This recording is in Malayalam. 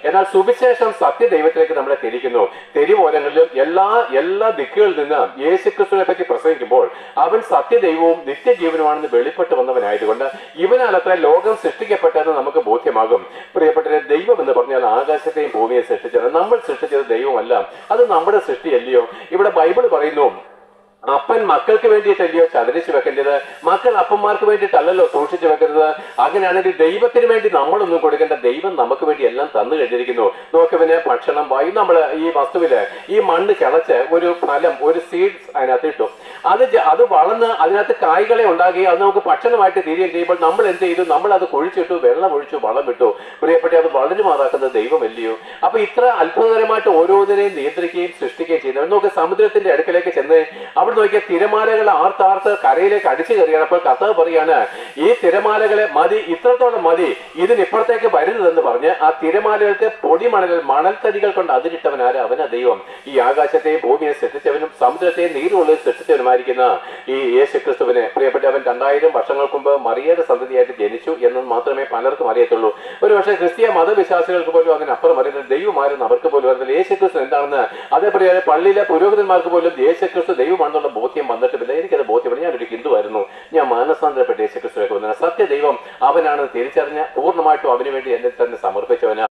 എന്നാൽ സുവിശേഷം സത്യദൈവത്തിലേക്ക് നമ്മളെ തിരിക്കുന്നു. തെരുവോരങ്ങളിലും എല്ലാ ദിക്കുകളിൽ നിന്ന് യേശുക്രിസ്തുവിനെ പറ്റി പ്രസംഗിക്കുമ്പോൾ അവൻ സത്യദൈവവും നിത്യജീവനുമാണെന്ന് വെളിപ്പെട്ട് വന്നവനായതുകൊണ്ട് ഇവനാൽ അത്ര ലോകം സൃഷ്ടിക്കപ്പെട്ടതെന്ന് നമുക്ക് ബോധ്യമാകും. പ്രിയപ്പെട്ടവരെ, ദൈവം എന്ന് പറഞ്ഞാൽ ആകാശത്തെയും ഭൂമിയെ സൃഷ്ടിച്ചത്. നമ്മൾ സൃഷ്ടിച്ചത് ദൈവമല്ല, അത് നമ്മുടെ സൃഷ്ടിയല്ലയോ? ഇവിടെ ബൈബിൾ പറയുന്നു, അപ്പൻ മക്കൾക്ക് വേണ്ടിയിട്ടല്ലയോ ചതരിച്ചു വെക്കേണ്ടത്, മക്കൾ അപ്പന്മാർക്ക് വേണ്ടിയിട്ടല്ലല്ലോ സൂക്ഷിച്ചു വെക്കുന്നത്. അങ്ങനെയാണെങ്കിൽ ദൈവത്തിന് വേണ്ടി നമ്മളൊന്നും കൊടുക്കേണ്ട, ദൈവം നമുക്ക് വേണ്ടി എല്ലാം തന്നു കഴിഞ്ഞിരിക്കുന്നു. നോക്കുവിന് ഭക്ഷണം, വായു. നമ്മൾ ഈ വസ്തുവില് ഈ മണ്ണ് കിളച്ച് ഒരു ഫലം, ഒരു സീഡ്സ് അതിനകത്ത് ഇട്ടു. അത് വളർന്ന് അതിനകത്ത് കായ്കളെ ഉണ്ടാകുകയും അത് നമുക്ക് ഭക്ഷണമായിട്ട് തീരുകയും ചെയ്യുമ്പോൾ നമ്മൾ എന്ത് ചെയ്തു? നമ്മൾ അത് കുഴിച്ചിട്ടു, വെള്ളം ഒഴിച്ചു, വളം ഇട്ടു. പ്രിയപ്പെട്ട, അത് വളരുമാറാക്കുന്നത് ദൈവമല്ലയോ? അപ്പൊ ഇത്ര അത്ഭുതകരമായിട്ട് ഓരോന്നിനെയും നിയന്ത്രിക്കുകയും സൃഷ്ടിക്കുകയും ചെയ്യുന്നത്. നമുക്ക് സമുദ്രത്തിന്റെ അടുക്കലേക്ക് ചെന്ന് അവിടെ നോക്കിയ തിരമാലകൾ ആർത്താർത്ത് കരയിലേക്ക് അടിച്ചു കയറിയപ്പോൾ കർത്താവ് പറയാണ്, ഈ തിരമാലകളെ മതി, ഇത്രത്തോളം മതി, ഇതിനിപ്പുറത്തേക്ക് വരുന്നതെന്ന് പറഞ്ഞ് ആ തിരമാലകൾക്ക് മണൽത്തരികൾ കൊണ്ട് അതിരിട്ടവനാര്? അവനാ ദൈവം. ഈ ആകാശത്തെയും ഭൂമിയെ സൃഷ്ടിച്ചവനും സമുദ്രത്തെയും നീരുള്ളിൽ സൃഷ്ടിച്ചവനുമായിരിക്കുന്ന ഈ യേശുക്രിസ്തുവിനെ, പ്രിയപ്പെട്ടവൻ 2000 വർഷങ്ങൾക്ക് മുമ്പ് മറിയയുടെ സന്തതിയായിട്ട് ജനിച്ചു എന്ന് മാത്രമേ പലർക്കും അറിയത്തുള്ളൂ. ഒരുപക്ഷെ ക്രിസ്തീയ മതവിശ്വാസികൾക്ക് പോലും അങ്ങനെ അപ്പുറം അറിയുന്നത് ദൈവമാരെന്ന് അവർക്ക് പോലും അറിയില്ല. യേശുക്രിസ്തു എന്താണെന്ന് അതേപോലെ പള്ളിയിലെ പുരോഹിതന്മാർക്ക് പോലും യേശുക്രിസ്തു ദൈവമാണെന്നുള്ള ബോധ്യം വന്നിട്ടില്ല. എനിക്കത് ബോധ്യപ്പെടും. ഞാനൊരു ഹിന്ദു ആയിരുന്നു, ഞാൻ മാനസാന്തരപ്പെട്ട് യേശുക്രിസ്തുവിലേക്ക് വന്നത്. സത്യദൈവം അവനാണെന്ന് തിരിച്ചറിഞ്ഞ പൂർണ്ണമായിട്ടും അവന് വേണ്ടി എന്നെ തന്നെ